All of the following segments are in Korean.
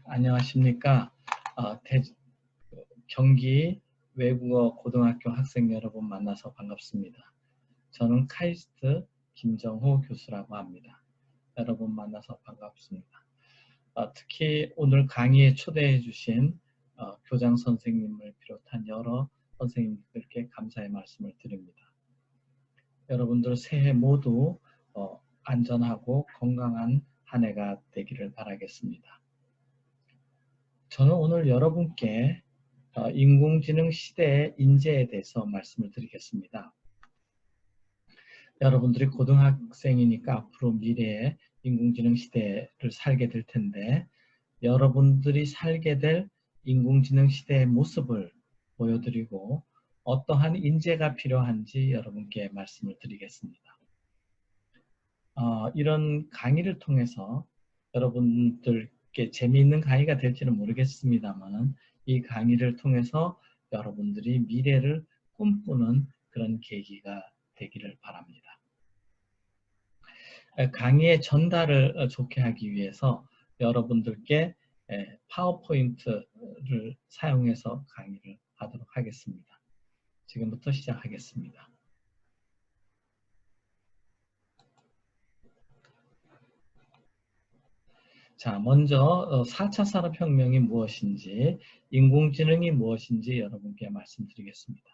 안녕하십니까. 경기 외국어 고등학교 학생 여러분 만나서 반갑습니다. 저는 카이스트 김정호 교수라고 합니다. 여러분 만나서 반갑습니다. 특히 오늘 강의에 초대해 주신 교장 선생님을 비롯한 여러 선생님들께 감사의 말씀을 드립니다. 여러분들 새해 모두 안전하고 건강한 한 해가 되기를 바라겠습니다. 저는 오늘 여러분께 인공지능 시대의 인재에 대해서 말씀을 드리겠습니다. 여러분들이 고등학생이니까 앞으로 미래의 인공지능 시대를 살게 될 텐데 여러분들이 살게 될 인공지능 시대의 모습을 보여드리고 어떠한 인재가 필요한지 여러분께 말씀을 드리겠습니다. 이런 강의를 통해서 여러분들께 재미있는 강의가 될지는 모르겠습니다만 이 강의를 통해서 여러분들이 미래를 꿈꾸는 그런 계기가 되기를 바랍니다. 강의의 전달을 좋게 하기 위해서 여러분들께 파워포인트를 사용해서 강의를 하도록 하겠습니다. 지금부터 시작하겠습니다. 자, 먼저 4차 산업혁명이 무엇인지, 인공지능이 무엇인지 여러분께 말씀드리겠습니다.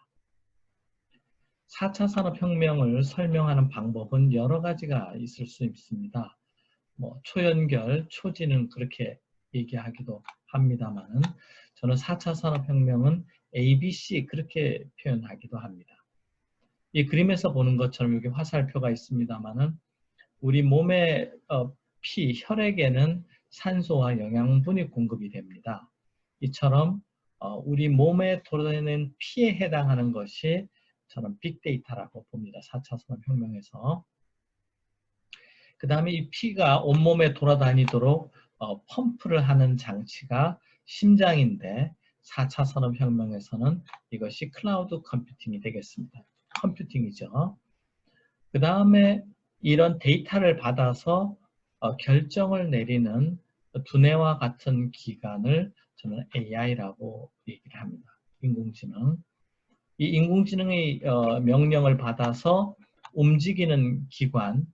4차 산업혁명을 설명하는 방법은 여러 가지가 있을 수 있습니다. 초연결, 초지능 그렇게 얘기하기도 합니다만 저는 4차 산업혁명은 ABC 그렇게 표현하기도 합니다. 이 그림에서 보는 것처럼 여기 화살표가 있습니다만 우리 몸의 피, 혈액에는 산소와 영양분이 공급이 됩니다. 이처럼 우리 몸에 돌아다니는 피에 해당하는 것이 저는 빅데이터라고 봅니다. 4차 산업혁명에서. 그 다음에 이 피가 온몸에 돌아다니도록 펌프를 하는 장치가 심장인데 4차 산업혁명에서는 이것이 클라우드 컴퓨팅이 되겠습니다. 컴퓨팅이죠. 그 다음에 이런 데이터를 받아서 결정을 내리는 두뇌와 같은 기관을 저는 AI라고 얘기를 합니다. 인공지능. 이 인공지능의 명령을 받아서 움직이는 기관,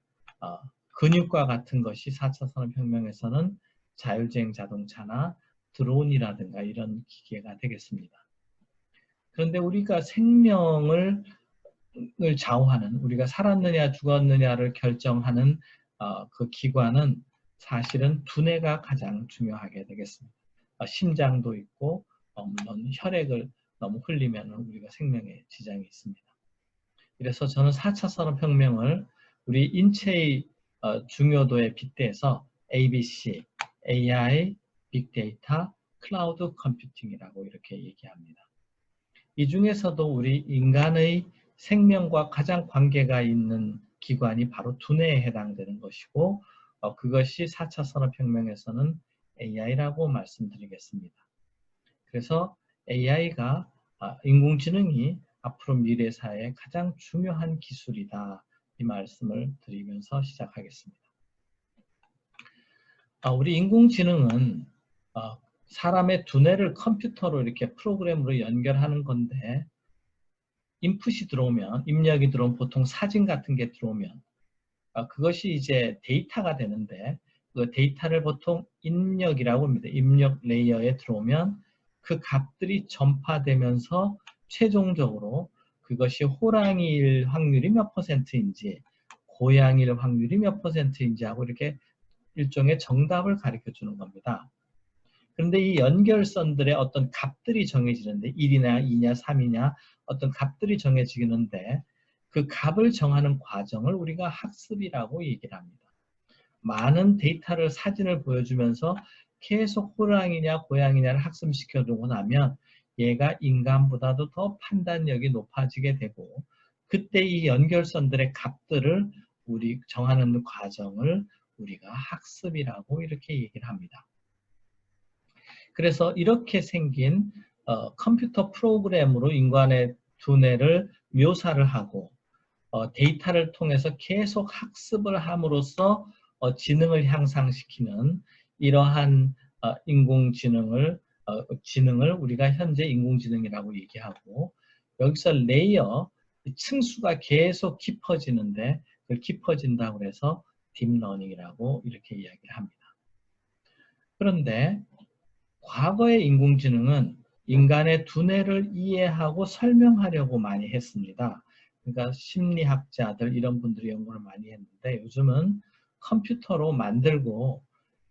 근육과 같은 것이 4차 산업혁명에서는 자율주행 자동차나 드론이라든가 이런 기계가 되겠습니다. 그런데 우리가 생명을 좌우하는, 우리가 살았느냐 죽었느냐를 결정하는 그 기관은 사실은 두뇌가 가장 중요하게 되겠습니다. 심장도 있고 물론 혈액을 너무 흘리면 우리가 생명에 지장이 있습니다. 그래서 저는 4차 산업혁명을 우리 인체의 중요도에 빗대서 ABC, AI, 빅데이터, 클라우드 컴퓨팅이라고 이렇게 얘기합니다. 이 중에서도 우리 인간의 생명과 가장 관계가 있는 기관이 바로 두뇌에 해당되는 것이고 그것이 4차 산업혁명에서는 AI라고 말씀드리겠습니다. 그래서 AI가 인공지능이 앞으로 미래 사회의 가장 중요한 기술이다. 이 말씀을 드리면서 시작하겠습니다. 우리 인공지능은 사람의 두뇌를 컴퓨터로 이렇게 프로그램으로 연결하는 건데 인풋이 들어오면, 입력이 들어오면 보통 사진 같은 게 들어오면 그것이 이제 데이터가 되는데 그 데이터를 보통 입력이라고 합니다. 입력 레이어에 들어오면 그 값들이 전파되면서 최종적으로 그것이 호랑이일 확률이 몇 %인지 고양이일 확률이 몇 %인지 하고 이렇게 일종의 정답을 가르쳐 주는 겁니다. 그런데 이 연결선들의 어떤 값들이 정해지는데 1이냐 2냐 3이냐 어떤 값들이 정해지는데 그 값을 정하는 과정을 우리가 학습이라고 얘기를 합니다. 많은 데이터를 사진을 보여주면서 계속 호랑이냐 고양이냐를 학습시켜 두고 나면 얘가 인간보다도 더 판단력이 높아지게 되고 그때 이 연결선들의 값들을 우리 정하는 과정을 우리가 학습이라고 이렇게 얘기를 합니다. 그래서 이렇게 생긴 컴퓨터 프로그램으로 인간의 두뇌를 묘사를 하고 데이터를 통해서 계속 학습을 함으로써 지능을 향상시키는 이러한 지능을 우리가 현재 인공지능이라고 얘기하고, 여기서 레이어, 층수가 계속 깊어지는데 그걸 깊어진다고 해서 딥러닝이라고 이렇게 이야기를 합니다. 그런데 과거의 인공지능은 인간의 두뇌를 이해하고 설명하려고 많이 했습니다. 그러니까 심리학자들 이런 분들이 연구를 많이 했는데, 요즘은 컴퓨터로 만들고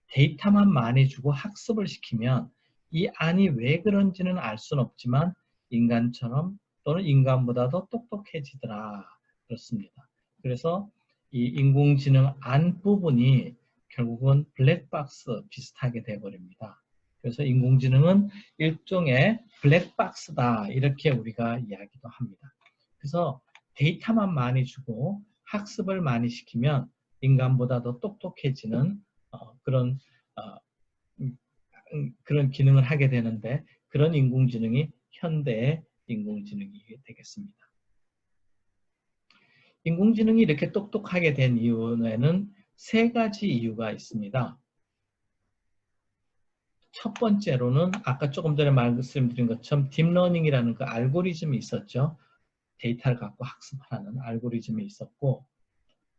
데이터만 많이 주고 학습을 시키면 이 안이 왜 그런지는 알 수는 없지만 인간처럼 또는 인간보다도 똑똑해지더라, 그렇습니다. 그래서 이 인공지능 안 부분이 결국은 블랙박스 비슷하게 돼버립니다. 그래서 인공지능은 일종의 블랙박스다, 이렇게 우리가 이야기도 합니다. 그래서 데이터만 많이 주고 학습을 많이 시키면 인간보다 더 똑똑해지는 그런 그런 기능을 하게 되는데, 그런 인공지능이 현대의 인공지능이 되겠습니다. 인공지능이 이렇게 똑똑하게 된 이유에는 세 가지 이유가 있습니다. 첫 번째로는 아까 조금 전에 말씀드린 것처럼 딥러닝이라는 그 알고리즘이 있었죠. 데이터를 갖고 학습하는 알고리즘이 있었고,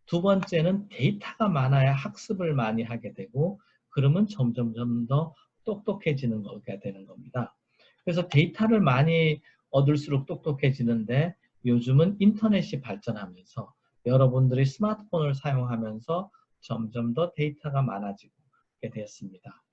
두 번째는 데이터가 많아야 학습을 많이 하게 되고, 그러면 점점 더 똑똑해지는 거가 되는 겁니다. 그래서 데이터를 많이 얻을수록 똑똑해지는데, 요즘은 인터넷이 발전하면서 여러분들이 스마트폰을 사용하면서 점점 더 데이터가 많아지게 되었습니다.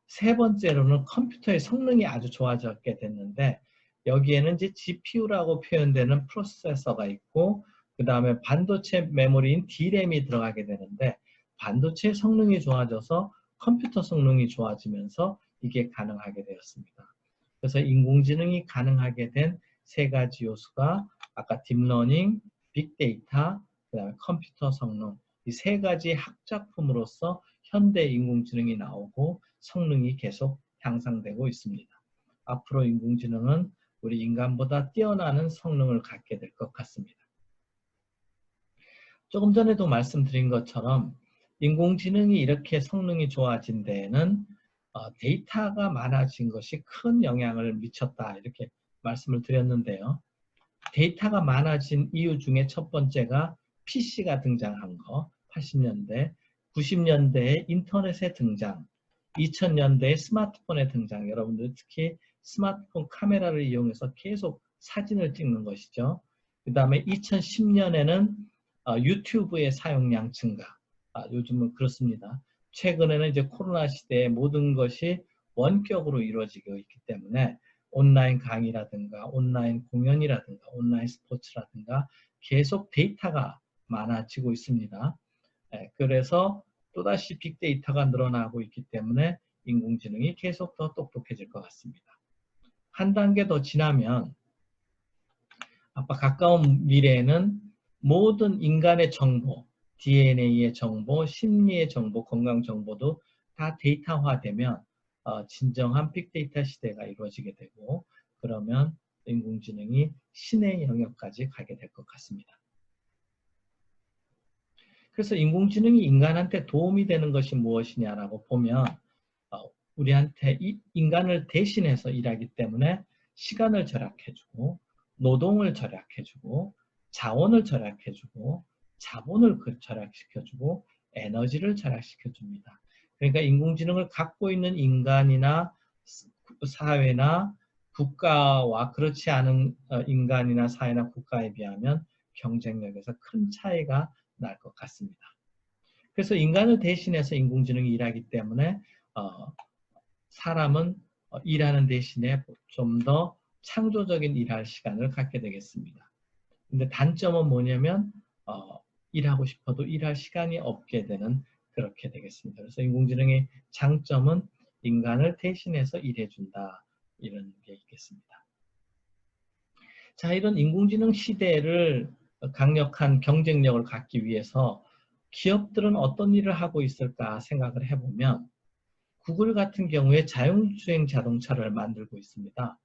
세 번째로는 컴퓨터의 성능이 아주 좋아졌게 됐는데, 여기에는 이제 GPU라고 표현되는 프로세서가 있고, 그 다음에 반도체 메모리인 D램이 들어가게 되는데, 반도체 성능이 좋아져서 컴퓨터 성능이 좋아지면서 이게 가능하게 되었습니다. 그래서 인공지능이 가능하게 된 세 가지 요소가 아까 딥러닝, 빅데이터, 그 다음에 컴퓨터 성능, 이 세 가지 합작품으로서 현대 인공지능이 나오고 성능이 계속 향상되고 있습니다. 앞으로 인공지능은 우리 인간보다 뛰어나는 성능을 갖게 될 것 같습니다. 조금 전에도 말씀드린 것처럼 인공지능이 이렇게 성능이 좋아진 데에는 데이터가 많아진 것이 큰 영향을 미쳤다, 이렇게 말씀을 드렸는데요. 데이터가 많아진 이유 중에 첫 번째가 PC가 등장한 거, 80년대, 90년대에 인터넷의 등장, 2000년대에 스마트폰의 등장, 여러분들 특히 스마트폰 카메라를 이용해서 계속 사진을 찍는 것이죠. 그 다음에 2010년에는 유튜브의 사용량 증가, 요즘은 그렇습니다. 최근에는 이제 코로나 시대에 모든 것이 원격으로 이루어지고 있기 때문에 온라인 강의라든가 온라인 공연이라든가 온라인 스포츠라든가 계속 데이터가 많아지고 있습니다. 그래서 또다시 빅데이터가 늘어나고 있기 때문에 인공지능이 계속 더 똑똑해질 것 같습니다. 한 단계 더 지나면 아마 가까운 미래에는 모든 인간의 정보, DNA의 정보, 심리의 정보, 건강 정보도 다 데이터화되면 진정한 빅데이터 시대가 이루어지게 되고, 그러면 인공지능이 신의 영역까지 가게 될 것 같습니다. 그래서 인공지능이 인간한테 도움이 되는 것이 무엇이냐라고 보면 우리한테 인간을 대신해서 일하기 때문에 시간을 절약해주고 노동을 절약해주고 자원을 절약해주고 자본을 절약시켜주고 에너지를 절약시켜줍니다. 그러니까 인공지능을 갖고 있는 인간이나 사회나 국가와 그렇지 않은 인간이나 사회나 국가에 비하면 경쟁력에서 큰 차이가 날 것 같습니다. 그래서 인간을 대신해서 인공지능이 일하기 때문에 사람은 일하는 대신에 좀 더 창조적인 일할 시간을 갖게 되겠습니다. 근데 단점은 뭐냐면 일하고 싶어도 일할 시간이 없게 되는, 그렇게 되겠습니다. 그래서 인공지능의 장점은 인간을 대신해서 일해준다, 이런 게 있겠습니다. 자, 이런 인공지능 시대를 강력한 경쟁력을 갖기 위해서 기업들은 어떤 일을 하고 있을까 생각을 해보면, 구글 같은 경우에 자율주행 자동차를 만들고 있습니다.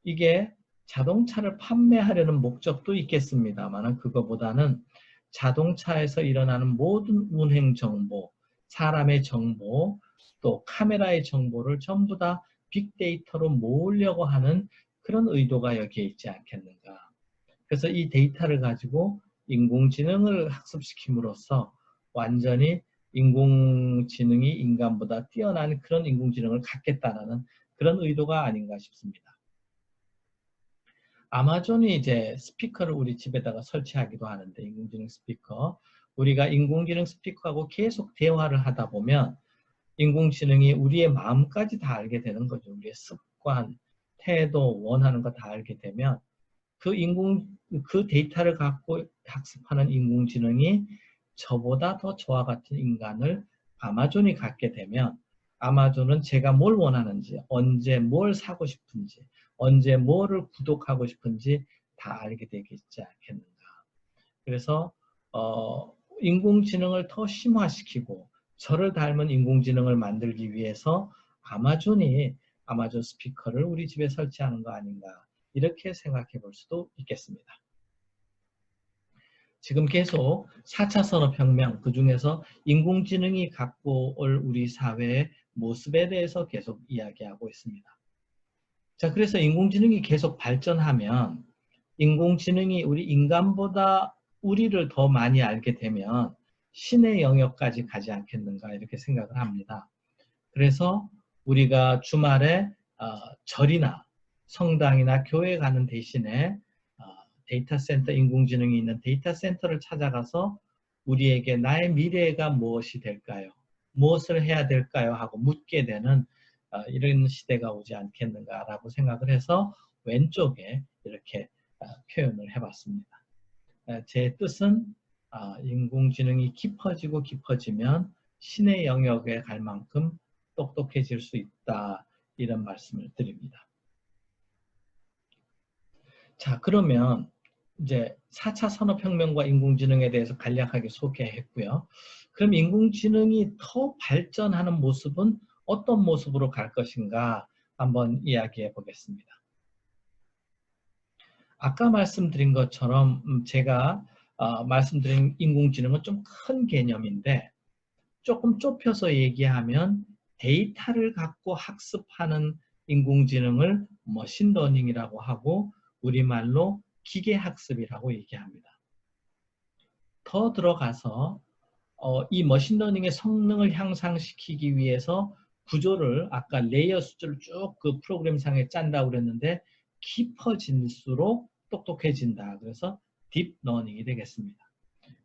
이게 자동차를 판매하려는 목적도 있겠습니다만, 그거보다는 자동차에서 일어나는 모든 운행 정보, 사람의 정보, 또 카메라의 정보를 전부 다 빅데이터로 모으려고 하는 그런 의도가 여기에 있지 않겠는가. 그래서 이 데이터를 가지고 인공지능을 학습시킴으로써 완전히 인공지능이 인간보다 뛰어난 그런 인공지능을 갖겠다라는 그런 의도가 아닌가 싶습니다. 아마존이 이제 스피커를 우리 집에다가 설치하기도 하는데, 인공지능 스피커. 우리가 인공지능 스피커하고 계속 대화를 하다 보면 인공지능이 우리의 마음까지 다 알게 되는 거죠. 우리의 습관, 태도, 원하는 거 다 알게 되면 그 데이터를 갖고 학습하는 인공지능이 저보다 더 저와 같은 인간을 아마존이 갖게 되면, 아마존은 제가 뭘 원하는지, 언제 뭘 사고 싶은지, 언제 뭐를 구독하고 싶은지 다 알게 되겠지 않겠는가. 그래서 인공지능을 더 심화시키고 저를 닮은 인공지능을 만들기 위해서 아마존이 아마존 스피커를 우리 집에 설치하는 거 아닌가, 이렇게 생각해 볼 수도 있겠습니다. 지금 계속 4차 산업혁명, 그중에서 인공지능이 갖고 올 우리 사회의 모습에 대해서 계속 이야기하고 있습니다. 자, 그래서 인공지능이 계속 발전하면 인공지능이 우리 인간보다 우리를 더 많이 알게 되면 신의 영역까지 가지 않겠는가, 이렇게 생각을 합니다. 그래서 우리가 주말에 절이나 성당이나 교회 가는 대신에 데이터 센터, 인공지능이 있는 데이터 센터를 찾아가서 우리에게 나의 미래가 무엇이 될까요? 무엇을 해야 될까요? 하고 묻게 되는 이런 시대가 오지 않겠는가라고 생각을 해서 왼쪽에 이렇게 표현을 해봤습니다. 제 뜻은 인공지능이 깊어지고 깊어지면 신의 영역에 갈 만큼 똑똑해질 수 있다, 이런 말씀을 드립니다. 자, 그러면 이제 4차 산업혁명과 인공지능에 대해서 간략하게 소개했고요. 그럼 인공지능이 더 발전하는 모습은 어떤 모습으로 갈 것인가 한번 이야기해 보겠습니다. 아까 말씀드린 것처럼 제가 말씀드린 인공지능은 좀 큰 개념인데, 조금 좁혀서 얘기하면 데이터를 갖고 학습하는 인공지능을 머신러닝이라고 하고 우리말로 기계학습이라고 얘기합니다. 더 들어가서 이 머신러닝의 성능을 향상시키기 위해서 구조를 아까 레이어 수준을 쭉 그 프로그램상에 짠다고 그랬는데 깊어질수록 똑똑해진다. 그래서 딥러닝이 되겠습니다.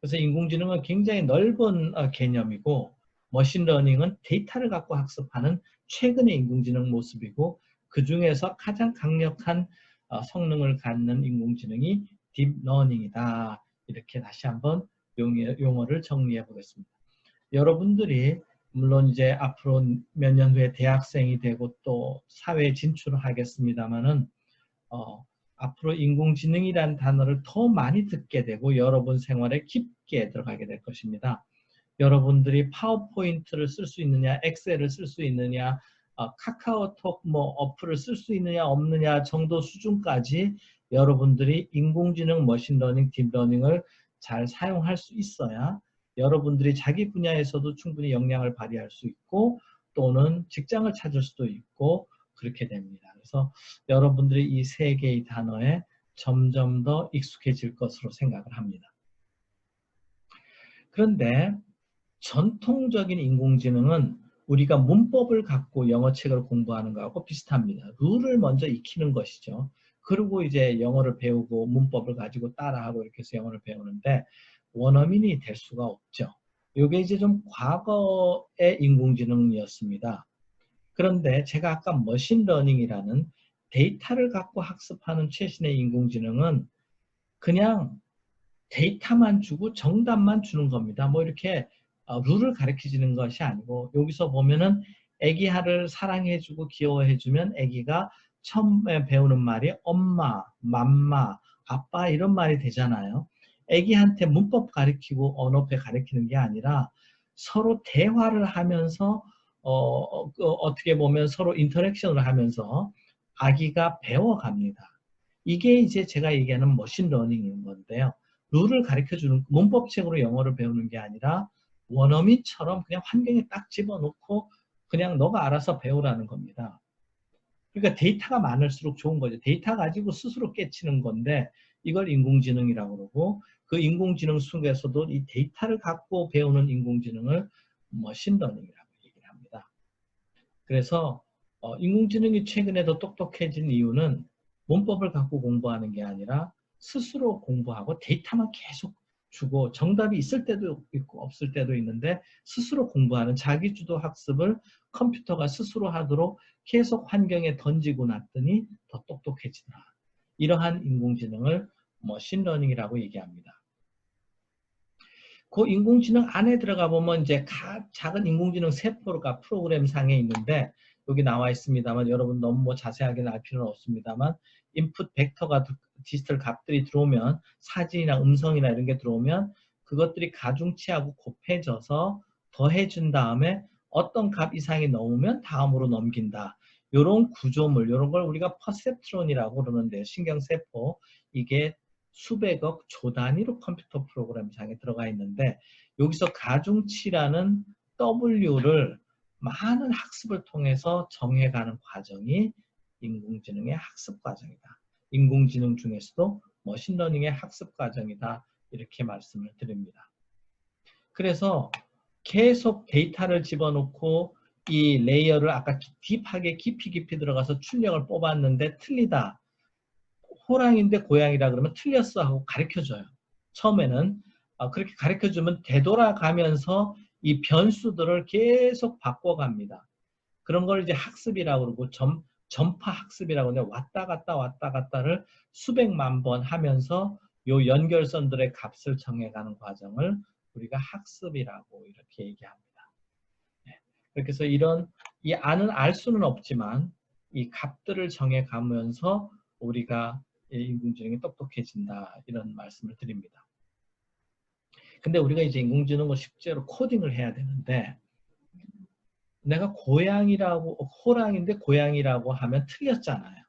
그래서 인공지능은 굉장히 넓은 개념이고, 머신러닝은 데이터를 갖고 학습하는 최근의 인공지능 모습이고, 그 중에서 가장 강력한 성능을 갖는 인공지능이 딥러닝이다. 이렇게 다시 한번 용어를 정리해 보겠습니다. 여러분들이 물론 이제 앞으로 몇 년 후에 대학생이 되고 또 사회에 진출을 하겠습니다마는 앞으로 인공지능이라는 단어를 더 많이 듣게 되고 여러분 생활에 깊게 들어가게 될 것입니다. 여러분들이 파워포인트를 쓸 수 있느냐, 엑셀을 쓸 수 있느냐, 카카오톡 어플을 쓸 수 있느냐 없느냐 정도 수준까지 여러분들이 인공지능, 머신러닝, 딥러닝을 잘 사용할 수 있어야 여러분들이 자기 분야에서도 충분히 역량을 발휘할 수 있고 또는 직장을 찾을 수도 있고 그렇게 됩니다. 그래서 여러분들이 이 세 개의 단어에 점점 더 익숙해질 것으로 생각을 합니다. 그런데 전통적인 인공지능은 우리가 문법을 갖고 영어책을 공부하는 것하고 비슷합니다. 룰을 먼저 익히는 것이죠. 그리고 이제 영어를 배우고 문법을 가지고 따라하고 이렇게 해서 영어를 배우는데 원어민이 될 수가 없죠. 이게 이제 좀 과거의 인공지능이었습니다. 그런데 제가 아까 머신러닝이라는 데이터를 갖고 학습하는 최신의 인공지능은 그냥 데이터만 주고 정답만 주는 겁니다. 뭐 이렇게 룰을 가르치는 것이 아니고, 여기서 보면은 애기를 사랑해주고 귀여워해주면 애기가 처음에 배우는 말이 엄마, 맘마, 아빠 이런 말이 되잖아요. 애기한테 문법 가르치고 언어배 가르치는 게 아니라 서로 대화를 하면서 어떻게 보면 서로 인터랙션을 하면서 아기가 배워갑니다. 이게 이제 제가 얘기하는 머신러닝인 건데요. 룰을 가르쳐주는, 문법책으로 영어를 배우는 게 아니라 원어민처럼 그냥 환경에 딱 집어넣고 그냥 너가 알아서 배우라는 겁니다. 그러니까 데이터가 많을수록 좋은 거죠. 데이터 가지고 스스로 깨치는 건데 이걸 인공지능이라고 그러고 그 인공지능 속에서도 이 데이터를 갖고 배우는 인공지능을 머신러닝이라고 얘기를 합니다. 그래서 인공지능이 최근에 더 똑똑해진 이유는 문법을 갖고 공부하는 게 아니라 스스로 공부하고 데이터만 계속 주고 정답이 있을 때도 있고 없을 때도 있는데 스스로 공부하는 자기주도 학습을 컴퓨터가 스스로 하도록 계속 환경에 던지고 놨더니 더 똑똑해지더라. 이러한 인공지능을 머신러닝이라고 얘기합니다. 그 인공지능 안에 들어가 보면 이제 작은 인공지능 세포가 프로그램 상에 있는데 여기 나와 있습니다만 여러분 너무 뭐 자세하게 알 필요는 없습니다만 인풋 벡터가 디지털 값들이 들어오면 사진이나 음성이나 이런 게 들어오면 그것들이 가중치하고 곱해져서 더해준 다음에 어떤 값 이상이 넘으면 다음으로 넘긴다. 이런 구조물, 이런 걸 우리가 퍼셉트론이라고 그러는데 신경세포 이게 수백억 조 단위로 컴퓨터 프로그램상에 들어가 있는데 여기서 가중치라는 W를 많은 학습을 통해서 정해가는 과정이 인공지능의 학습 과정이다. 인공지능 중에서도 머신러닝의 학습 과정이다. 이렇게 말씀을 드립니다. 그래서 계속 데이터를 집어넣고 이 레이어를 아까 딥하게 깊이 들어가서 출력을 뽑았는데 틀리다. 호랑이인데 고양이라 그러면 틀렸어 하고 가르쳐줘요. 처음에는 그렇게 가르쳐주면 되돌아가면서 이 변수들을 계속 바꿔갑니다. 그런 걸 이제 학습이라고 그러고 전파 학습이라고 하는데 왔다 갔다를 수백만 번 하면서 요 연결선들의 값을 정해가는 과정을 우리가 학습이라고 이렇게 얘기합니다. 네. 그렇게 해서 이 안은 알 수는 없지만 이 값들을 정해가면서 우리가 인공지능이 똑똑해진다 이런 말씀을 드립니다. 근데 우리가 이제 인공지능을 실제로 코딩을 해야 되는데 내가 호랑인데 고양이라고 하면 틀렸잖아요.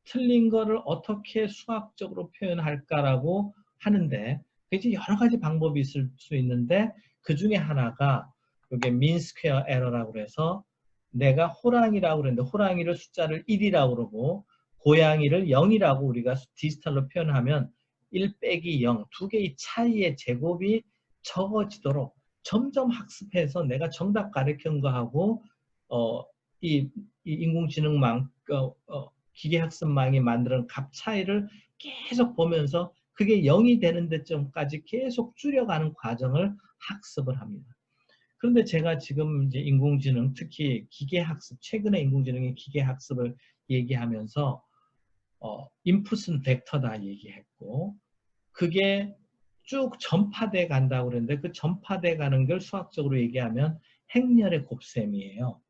틀린 거를 어떻게 수학적으로 표현할까라고 하는데 이제 여러 가지 방법이 있을 수 있는데 그 중에 하나가 이게 민 스퀘어 에러라고 해서 내가 호랑이라고 그랬는데 호랑이를 숫자를 1이라고 그러고 고양이를 0이라고 우리가 디지털로 표현하면 1 빼기 0, 두 개의 차이의 제곱이 적어지도록 점점 학습해서 내가 정답 가르친 거하고 이 인공지능망 기계학습망이 만드는 값 차이를 계속 보면서 그게 0이 되는 데쯤까지 계속 줄여가는 과정을 학습을 합니다. 그런데 제가 지금 이제 인공지능, 특히 기계학습, 최근에 인공지능의 기계학습을 얘기하면서 인풋은 벡터다 얘기했고 그게 쭉 전파돼 간다고 그랬는데 그 전파돼 가는 걸 수학적으로 얘기하면 행렬의 곱셈이에요.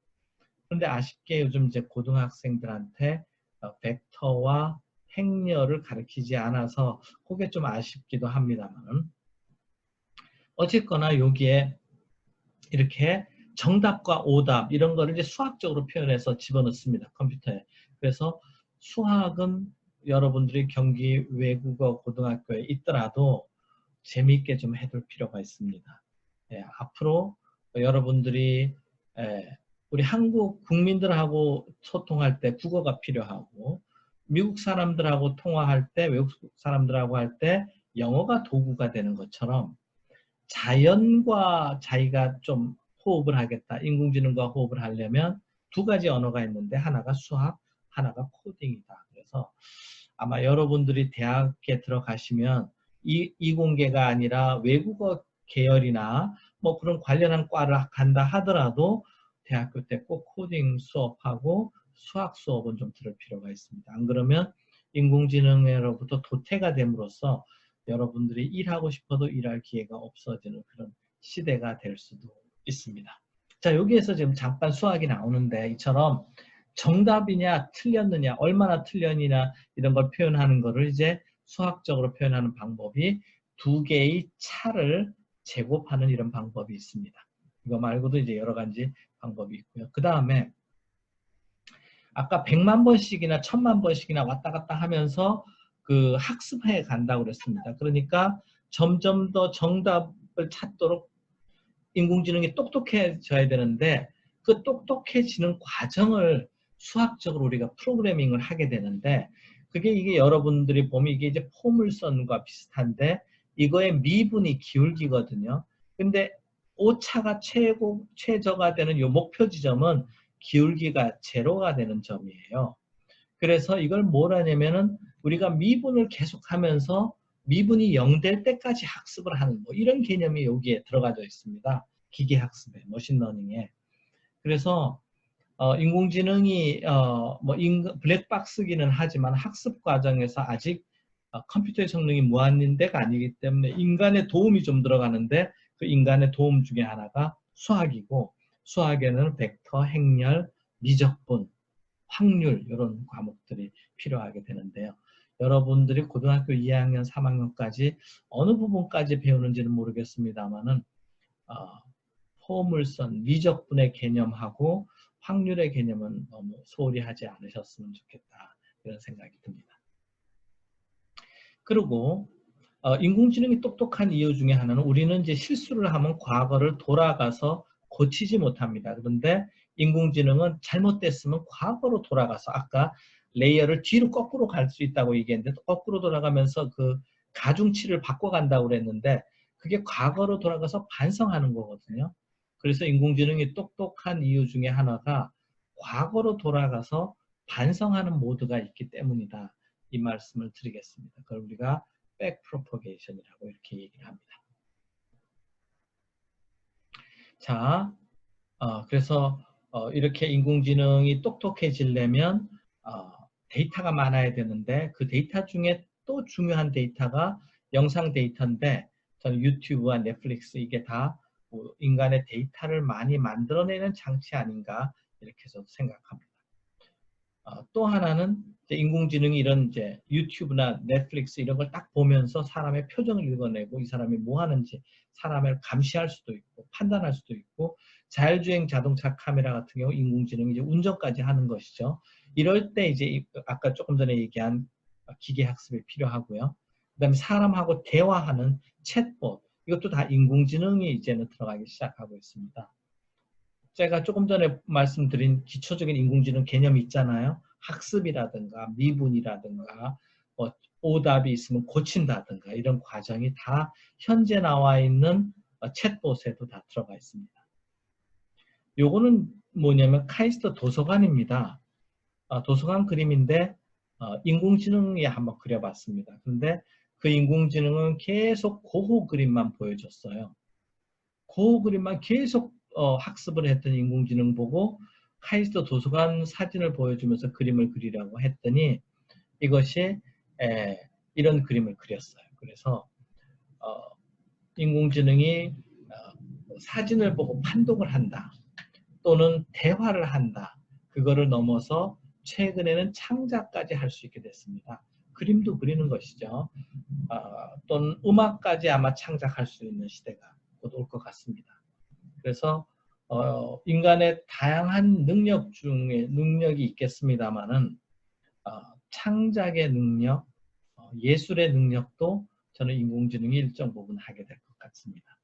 그런데 아쉽게 요즘 이제 고등학생들한테 벡터와 행렬을 가르치지 않아서 그게 좀 아쉽기도 합니다만 어쨌거나 여기에 이렇게 정답과 오답 이런 거를 이제 수학적으로 표현해서 집어넣습니다. 컴퓨터에. 그래서 수학은 여러분들이 경기 외국어 고등학교에 있더라도 재미있게 좀 해둘 필요가 있습니다. 앞으로 여러분들이 우리 한국 국민들하고 소통할 때 국어가 필요하고 미국 사람들하고 통화할 때 외국 사람들하고 할 때 영어가 도구가 되는 것처럼 자연과 자기가 좀 호흡을 하겠다. 인공지능과 호흡을 하려면 두 가지 언어가 있는데 하나가 수학, 하나가 코딩이다. 그래서 아마 여러분들이 대학에 들어가시면 이공계가 아니라 외국어 계열이나 뭐 그런 관련한 과를 간다 하더라도 대학교 때 꼭 코딩 수업하고 수학 수업은 좀 들을 필요가 있습니다. 안 그러면 인공지능으로부터 도태가 됨으로써 여러분들이 일하고 싶어도 일할 기회가 없어지는 그런 시대가 될 수도 있습니다. 자, 여기에서 지금 잠깐 수학이 나오는데 이처럼 정답이냐 틀렸느냐 얼마나 틀렸느냐 이런 걸 표현하는 거를 이제 수학적으로 표현하는 방법이 두 개의 차를 제곱하는 이런 방법이 있습니다. 이거 말고도 이제 여러 가지 방법이 있고요. 그 다음에 아까 100만 번씩이나 1000만 번씩이나 왔다 갔다 하면서 그 학습해 간다고 그랬습니다. 그러니까 점점 더 정답을 찾도록 인공지능이 똑똑해져야 되는데 그 똑똑해지는 과정을 수학적으로 우리가 프로그래밍을 하게 되는데 그게 이게 여러분들이 보면 이게 이제 포물선과 비슷한데 이거의 미분이 기울기거든요. 근데 오차가 최저가 되는 이 목표 지점은 기울기가 제로가 되는 점이에요. 그래서 이걸 뭘 하냐면은 우리가 미분을 계속하면서 미분이 0 될 때까지 학습을 하는 뭐 이런 개념이 여기에 들어가져 있습니다. 기계학습에, 머신러닝에. 그래서 인공지능이 뭐 블랙박스기는 하지만 학습 과정에서 아직 컴퓨터의 성능이 무한대가 아니기 때문에 인간의 도움이 좀 들어가는데 그 인간의 도움 중에 하나가 수학이고 수학에는 벡터, 행렬, 미적분, 확률 이런 과목들이 필요하게 되는데요. 여러분들이 고등학교 2학년, 3학년까지 어느 부분까지 배우는지는 모르겠습니다만은 포물선, 미적분의 개념하고 확률의 개념은 너무 소홀히 하지 않으셨으면 좋겠다 이런 생각이 듭니다. 그리고 인공지능이 똑똑한 이유 중에 하나는 우리는 이제 실수를 하면 과거를 돌아가서 고치지 못합니다. 그런데 인공지능은 잘못됐으면 과거로 돌아가서 아까 레이어를 뒤로 거꾸로 갈 수 있다고 얘기했는데 거꾸로 돌아가면서 그 가중치를 바꿔간다고 그랬는데 그게 과거로 돌아가서 반성하는 거거든요. 그래서 인공지능이 똑똑한 이유 중에 하나가 과거로 돌아가서 반성하는 모드가 있기 때문이다. 이 말씀을 드리겠습니다. 그걸 우리가 백프로퍼게이션이라고 이렇게 얘기를 합니다. 자, 그래서 이렇게 인공지능이 똑똑해지려면 데이터가 많아야 되는데 그 데이터 중에 또 중요한 데이터가 영상 데이터인데 저는 유튜브와 넷플릭스 이게 다 인간의 데이터를 많이 만들어내는 장치 아닌가 이렇게 해서 생각합니다. 또 하나는 이제 인공지능이 이런 이제 유튜브나 넷플릭스 이런 걸 딱 보면서 사람의 표정을 읽어내고 이 사람이 뭐 하는지 사람을 감시할 수도 있고 판단할 수도 있고 자율주행 자동차 카메라 같은 경우 인공지능이 이제 운전까지 하는 것이죠. 이럴 때 이제 아까 조금 전에 얘기한 기계학습이 필요하고요. 그다음에 사람하고 대화하는 챗봇 이것도 다 인공지능이 이제는 들어가기 시작하고 있습니다. 제가 조금 전에 말씀드린 기초적인 인공지능 개념이 있잖아요. 학습이라든가 미분이라든가 뭐 오답이 있으면 고친다든가 이런 과정이 다 현재 나와 있는 챗봇에도 다 들어가 있습니다. 요거는 뭐냐면 카이스트 도서관입니다. 도서관 그림인데 인공지능이 한번 그려봤습니다. 근데 그 인공지능은 계속 고호 그림만 보여줬어요. 고호 그림만 계속 학습을 했던 인공지능 보고 카이스트 도서관 사진을 보여주면서 그림을 그리라고 했더니 이것이 이런 그림을 그렸어요. 그래서 인공지능이 사진을 보고 판독을 한다. 또는 대화를 한다. 그거를 넘어서 최근에는 창작까지 할 수 있게 됐습니다. 그림도 그리는 것이죠. 또는 음악까지 아마 창작할 수 있는 시대가 곧 올 것 같습니다. 그래서 인간의 다양한 능력 중에 능력이 있겠습니다만은 창작의 능력, 예술의 능력도 저는 인공지능이 일정 부분 하게 될 것 같습니다.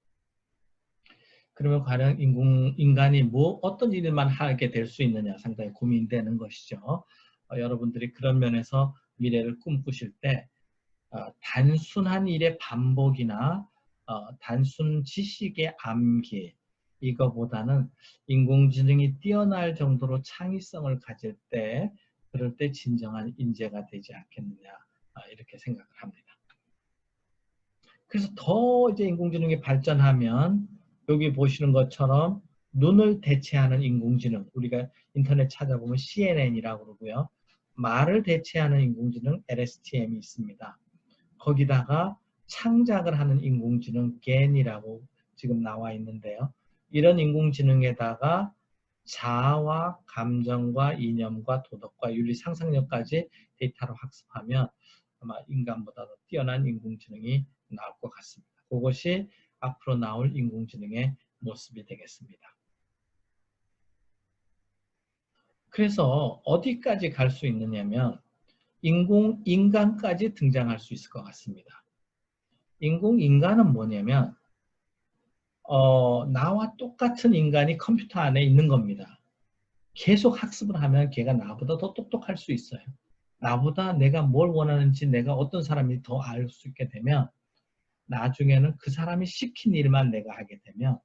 그러면 과연 인간이 어떤 일만 하게 될 수 있느냐 상당히 고민되는 것이죠. 여러분들이 그런 면에서 미래를 꿈꾸실 때 단순한 일의 반복이나 단순 지식의 암기 이거보다는 인공지능이 뛰어날 정도로 창의성을 가질 때 그럴 때 진정한 인재가 되지 않겠느냐 이렇게 생각을 합니다. 그래서 더 이제 인공지능이 발전하면 여기 보시는 것처럼 눈을 대체하는 인공지능 우리가 인터넷 찾아보면 CNN이라고 그러고요. 말을 대체하는 인공지능 LSTM이 있습니다. 거기다가 창작을 하는 인공지능 GAN이라고 지금 나와 있는데요. 이런 인공지능에다가 자아와 감정과 이념과 도덕과 윤리 상상력까지 데이터로 학습하면 아마 인간보다 더 뛰어난 인공지능이 나올 것 같습니다. 그것이 앞으로 나올 인공지능의 모습이 되겠습니다. 그래서 어디까지 갈 수 있느냐면 인간까지 등장할 수 있을 것 같습니다. 인간은 뭐냐면 나와 똑같이 똑같은 인간이 컴퓨터 안에 있는 겁니다. 계속 학습을 하면 걔가 나보다 더 똑똑할 수 있어요. 나보다 내가 뭘 원하는지 내가 어떤 사람이 더 알 수 있게 되면 나중에는 그 사람이 시킨 일만 내가 하게 되면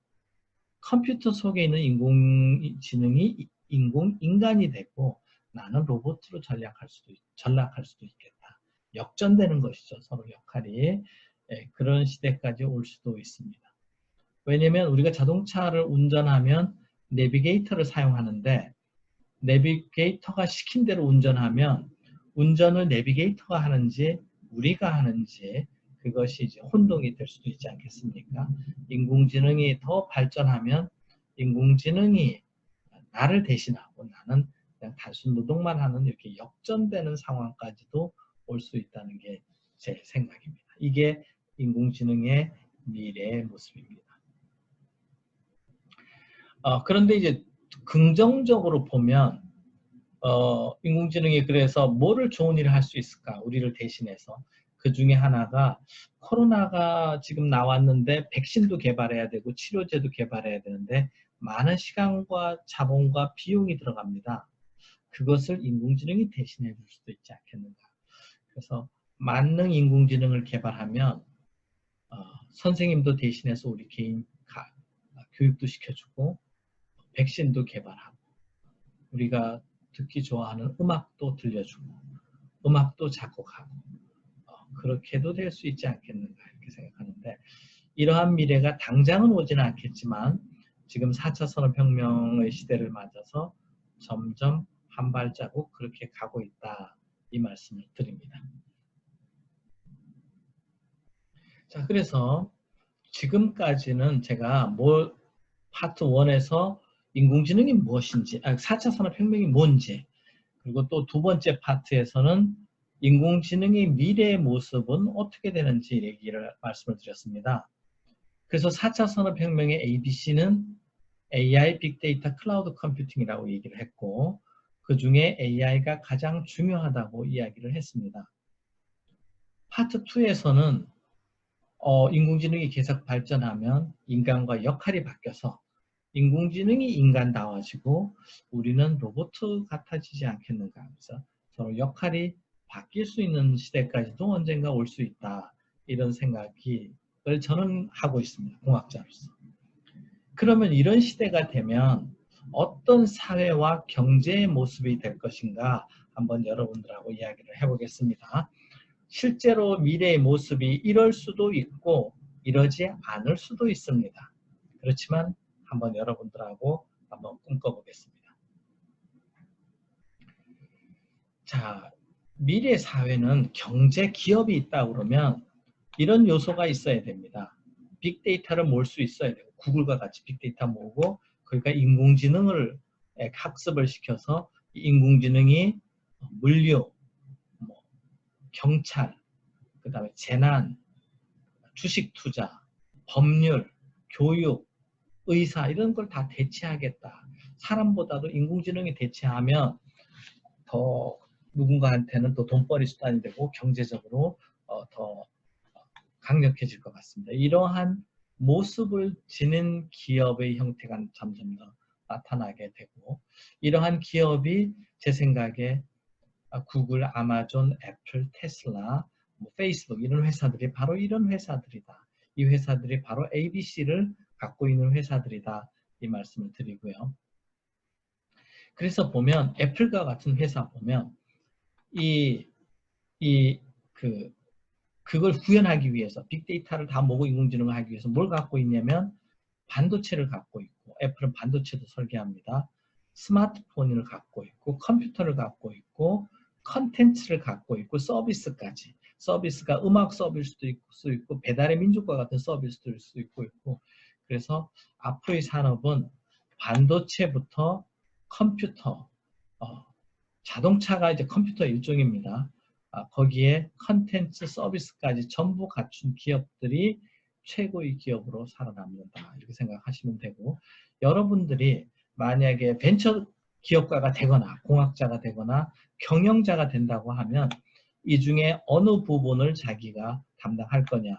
컴퓨터 속에 있는 인공지능이 인간이 되고 나는 로봇으로 전락할 수도 있겠다. 역전되는 것이죠. 서로 역할이. 그런 시대까지 올 수도 있습니다. 왜냐하면 우리가 자동차를 운전하면 내비게이터를 사용하는데 내비게이터가 시킨 대로 운전하면 운전을 내비게이터가 하는지 우리가 하는지 그것이 이제 혼동이 될 수도 있지 않겠습니까? 인공지능이 더 발전하면 인공지능이 나를 대신하고 나는 그냥 단순 노동만 하는 이렇게 역전되는 상황까지도 올 수 있다는 게 제 생각입니다. 이게 인공지능의 미래의 모습입니다. 그런데 이제 긍정적으로 보면 인공지능이 그래서 뭐를 좋은 일을 할 수 있을까? 우리를 대신해서. 그 중에 하나가 코로나가 지금 나왔는데 백신도 개발해야 되고 치료제도 개발해야 되는데 많은 시간과 자본과 비용이 들어갑니다. 그것을 인공지능이 대신해 줄 수도 있지 않겠는가. 그래서 만능 인공지능을 개발하면 선생님도 대신해서 우리 개인 교육도 시켜주고 백신도 개발하고 우리가 듣기 좋아하는 음악도 들려주고 음악도 작곡하고 그렇게도 될 수 있지 않겠는가 이렇게 생각하는데 이러한 미래가 당장은 오지는 않겠지만 지금 4차 산업혁명의 시대를 맞아서 점점 한 발자국 그렇게 가고 있다 이 말씀을 드립니다. 자, 그래서 지금까지는 제가 파트 1에서 인공지능이 무엇인지, 4차 산업혁명이 뭔지, 그리고 또 두 번째 파트에서는 인공지능의 미래의 모습은 어떻게 되는지 말씀을 드렸습니다. 그래서 4차 산업혁명의 ABC는 AI, 빅데이터, 클라우드 컴퓨팅이라고 얘기를 했고 그 중에 AI가 가장 중요하다고 이야기를 했습니다. 파트 2에서는 인공지능이 계속 발전하면 인간과 역할이 바뀌어서 인공지능이 인간다워지고 우리는 로봇 같아지지 않겠는가 하면서 서로 역할이 바뀔 수 있는 시대까지도 언젠가 올 수 있다. 이런 생각을 저는 하고 있습니다. 공학자로서. 그러면 이런 시대가 되면 어떤 사회와 경제의 모습이 될 것인가 한번 여러분들하고 이야기를 해보겠습니다. 실제로 미래의 모습이 이럴 수도 있고 이러지 않을 수도 있습니다. 그렇지만 한번 여러분들하고 한번 꿈꿔보겠습니다. 자, 미래 사회는 경제 기업이 있다 그러면 이런 요소가 있어야 됩니다. 빅데이터를 모을 수 있어야 되고 구글과 같이 빅데이터 모으고 그러니까 인공지능을 학습을 시켜서 인공지능이 물류, 경찰, 그 다음에 재난, 주식 투자, 법률, 교육, 의사 이런 걸 다 대체하겠다. 사람보다도 인공지능이 대체하면 더 누군가한테는 또 돈벌이 수단이 되고 경제적으로 더 강력해질 것 같습니다. 이러한 모습을 지닌 기업의 형태가 점점 더 나타나게 되고 이러한 기업이 제 생각에 구글, 아마존, 애플, 테슬라, 페이스북 이런 회사들이 바로 이런 회사들이다. 이 회사들이 바로 ABC를 갖고 있는 회사들이다. 이 말씀을 드리고요. 그래서 보면 애플과 같은 회사 보면 그걸 구현하기 위해서 빅데이터를 다 모으고 인공지능을 하기 위해서 뭘 갖고 있냐면 반도체를 갖고 있고 애플은 반도체도 설계합니다. 스마트폰을 갖고 있고 컴퓨터를 갖고 있고 컨텐츠를 갖고 있고 서비스까지 서비스가 음악 서비스도 있을 수 있고 배달의 민족과 같은 서비스도 있을 수 있고 그래서 앞으로의 산업은 반도체부터 컴퓨터 자동차가 이제 컴퓨터의 일종입니다. 거기에 컨텐츠 서비스까지 전부 갖춘 기업들이 최고의 기업으로 살아남는다. 이렇게 생각하시면 되고 여러분들이 만약에 벤처 기업가가 되거나 공학자가 되거나 경영자가 된다고 하면 이 중에 어느 부분을 자기가 담당할 거냐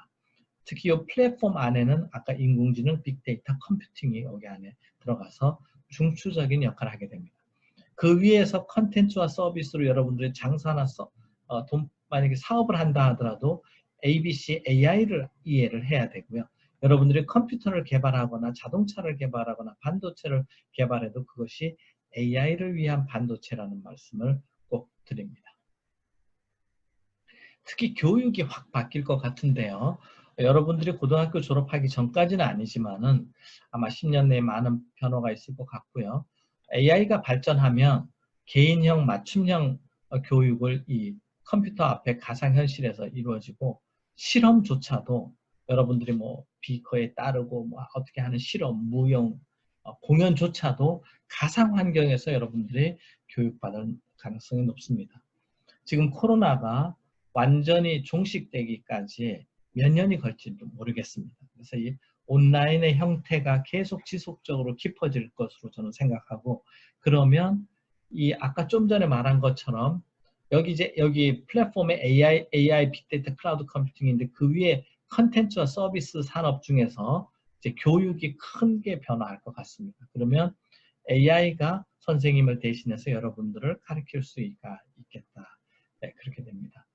특히 이 플랫폼 안에는 아까 인공지능, 빅데이터, 컴퓨팅이 여기 안에 들어가서 중추적인 역할을 하게 됩니다. 그 위에서 컨텐츠와 서비스로 여러분들이 장사나 만약에 사업을 한다 하더라도 ABC, AI를 이해를 해야 되고요. 여러분들이 컴퓨터를 개발하거나 자동차를 개발하거나 반도체를 개발해도 그것이 AI를 위한 반도체라는 말씀을 꼭 드립니다. 특히 교육이 확 바뀔 것 같은데요. 여러분들이 고등학교 졸업하기 전까지는 아니지만은 아마 10년 내에 많은 변화가 있을 것 같고요. AI가 발전하면 개인형, 맞춤형 교육을 이 컴퓨터 앞에 가상현실에서 이루어지고 실험조차도 여러분들이 뭐 비커에 따르고 뭐 어떻게 하는 실험, 무용, 공연조차도 가상 환경에서 여러분들이 교육받을 가능성이 높습니다. 지금 코로나가 완전히 종식되기까지 몇 년이 걸릴지도 모르겠습니다. 그래서 이 온라인의 형태가 계속 지속적으로 깊어질 것으로 저는 생각하고, 그러면 이 아까 좀 전에 말한 것처럼 여기 플랫폼의 AI, 빅데이터, 클라우드 컴퓨팅인데 그 위에 컨텐츠와 서비스 산업 중에서 이제 교육이 크게 변화할 것 같습니다. 그러면 AI가 선생님을 대신해서 여러분들을 가르칠 수가 있겠다. 네, 그렇게 됩니다.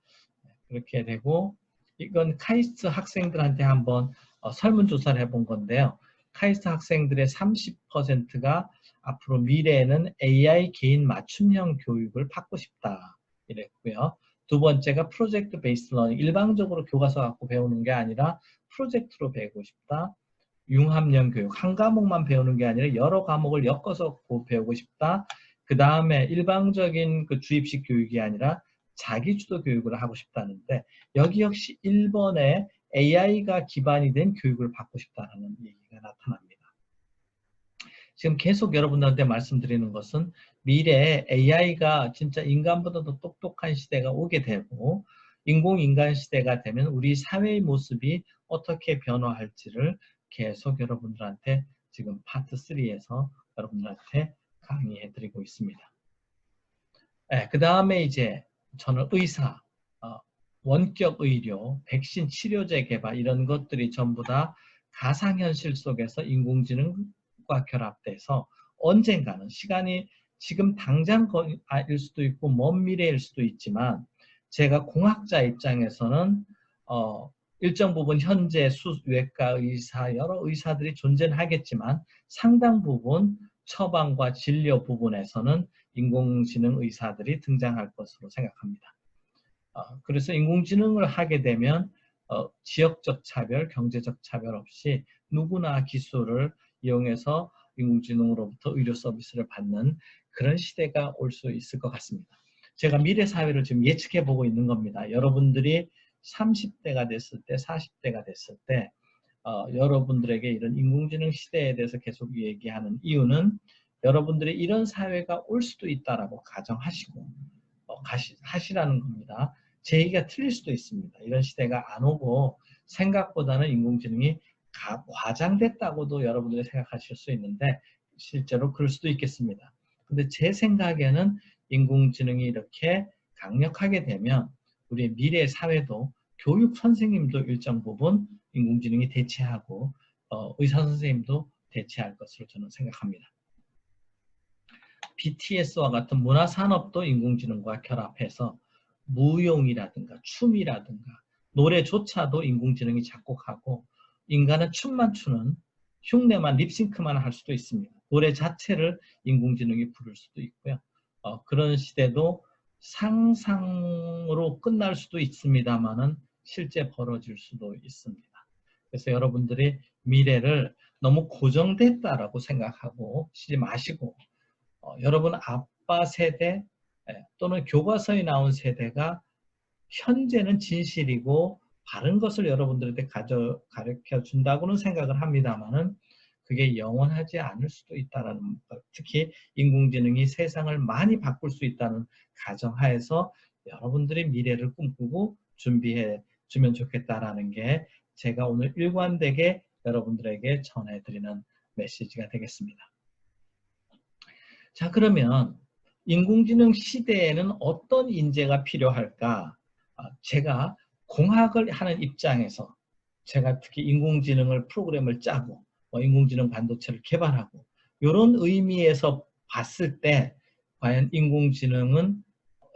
네, 그렇게 되고, 이건 카이스트 학생들한테 한번 설문조사를 해본 건데요. 카이스트 학생들의 30%가 앞으로 미래에는 AI 개인 맞춤형 교육을 받고 싶다 이랬고요. 두 번째가 프로젝트 베이스 러닝, 일방적으로 교과서 갖고 배우는 게 아니라 프로젝트로 배우고 싶다. 융합형 교육, 한 과목만 배우는 게 아니라 여러 과목을 엮어서 배우고 싶다. 그 다음에 일방적인 그 주입식 교육이 아니라 자기주도 교육을 하고 싶다는데, 여기 역시 1번에 AI가 기반이 된 교육을 받고 싶다는 얘기가 나타납니다. 지금 계속 여러분들한테 말씀드리는 것은 미래에 AI가 진짜 인간보다도 똑똑한 시대가 오게 되고 인공인간 시대가 되면 우리 사회의 모습이 어떻게 변화할지를 계속 여러분들한테 지금 파트 3에서 여러분들한테 강의해드리고 있습니다. 네, 그 다음에 이제 저는 의사, 원격 의료, 백신 치료제 개발 이런 것들이 전부 다 가상현실 속에서 인공지능과 결합돼서 언젠가는 시간이 지금 당장일 수도 있고 먼 미래일 수도 있지만, 제가 공학자 입장에서는 일정 부분 현재 외과 의사, 여러 의사들이 존재는 하겠지만 상당 부분 처방과 진료 부분에서는 인공지능 의사들이 등장할 것으로 생각합니다. 그래서 인공지능을 하게 되면 지역적 차별, 경제적 차별 없이 누구나 기술을 이용해서 인공지능으로부터 의료 서비스를 받는 그런 시대가 올 수 있을 것 같습니다. 제가 미래 사회를 지금 예측해 보고 있는 겁니다. 여러분들이 30대가 됐을 때, 40대가 됐을 때 여러분들에게 이런 인공지능 시대에 대해서 계속 얘기하는 이유는 여러분들이 이런 사회가 올 수도 있다라고 가정하시고 하시라는 겁니다. 제 얘기가 틀릴 수도 있습니다. 이런 시대가 안 오고 생각보다는 인공지능이 과장됐다고도 여러분들이 생각하실 수 있는데 실제로 그럴 수도 있겠습니다. 근데 제 생각에는 인공지능이 이렇게 강력하게 되면 우리의 미래 사회도 교육 선생님도 일정 부분 인공지능이 대체하고 의사 선생님도 대체할 것으로 저는 생각합니다. BTS와 같은 문화산업도 인공지능과 결합해서 무용이라든가 춤이라든가 노래조차도 인공지능이 작곡하고 인간은 춤만 추는 흉내만 립싱크만 할 수도 있습니다. 노래 자체를 인공지능이 부를 수도 있고요. 그런 시대도 상상으로 끝날 수도 있습니다만은 실제 벌어질 수도 있습니다. 그래서 여러분들이 미래를 너무 고정됐다라고 생각하고 쉬지 마시고 여러분 아빠 세대 또는 교과서에 나온 세대가 현재는 진실이고 바른 것을 여러분들한테 가르쳐 준다고는 생각을 합니다만은 그게 영원하지 않을 수도 있다는 것, 특히 인공지능이 세상을 많이 바꿀 수 있다는 가정하에서 여러분들이 미래를 꿈꾸고 준비해 주면 좋겠다라는 게 제가 오늘 일관되게 여러분들에게 전해드리는 메시지가 되겠습니다. 자, 그러면 인공지능 시대에는 어떤 인재가 필요할까? 제가 공학을 하는 입장에서 제가 특히 인공지능을 프로그램을 짜고 인공지능 반도체를 개발하고 이런 의미에서 봤을 때 과연 인공지능은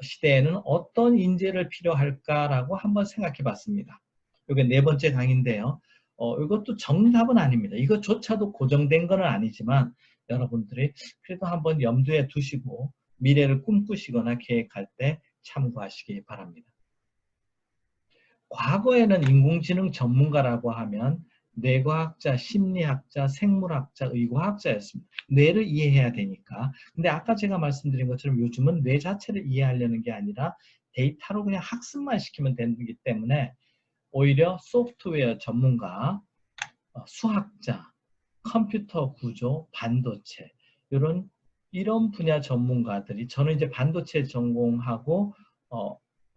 시대에는 어떤 인재를 필요할까라고 한번 생각해 봤습니다. 이게 네 번째 강의인데요. 이것도 정답은 아닙니다. 이것조차도 고정된 건 아니지만 여러분들이 그래도 한번 염두에 두시고 미래를 꿈꾸시거나 계획할 때 참고하시기 바랍니다. 과거에는 인공지능 전문가라고 하면 뇌과학자, 심리학자, 생물학자, 의과학자였습니다. 뇌를 이해해야 되니까. 근데 아까 제가 말씀드린 것처럼 요즘은 뇌 자체를 이해하려는 게 아니라 데이터로 그냥 학습만 시키면 되기 때문에 오히려 소프트웨어 전문가, 수학자, 컴퓨터 구조, 반도체 이런 분야 전문가들이 저는 이제 반도체 전공하고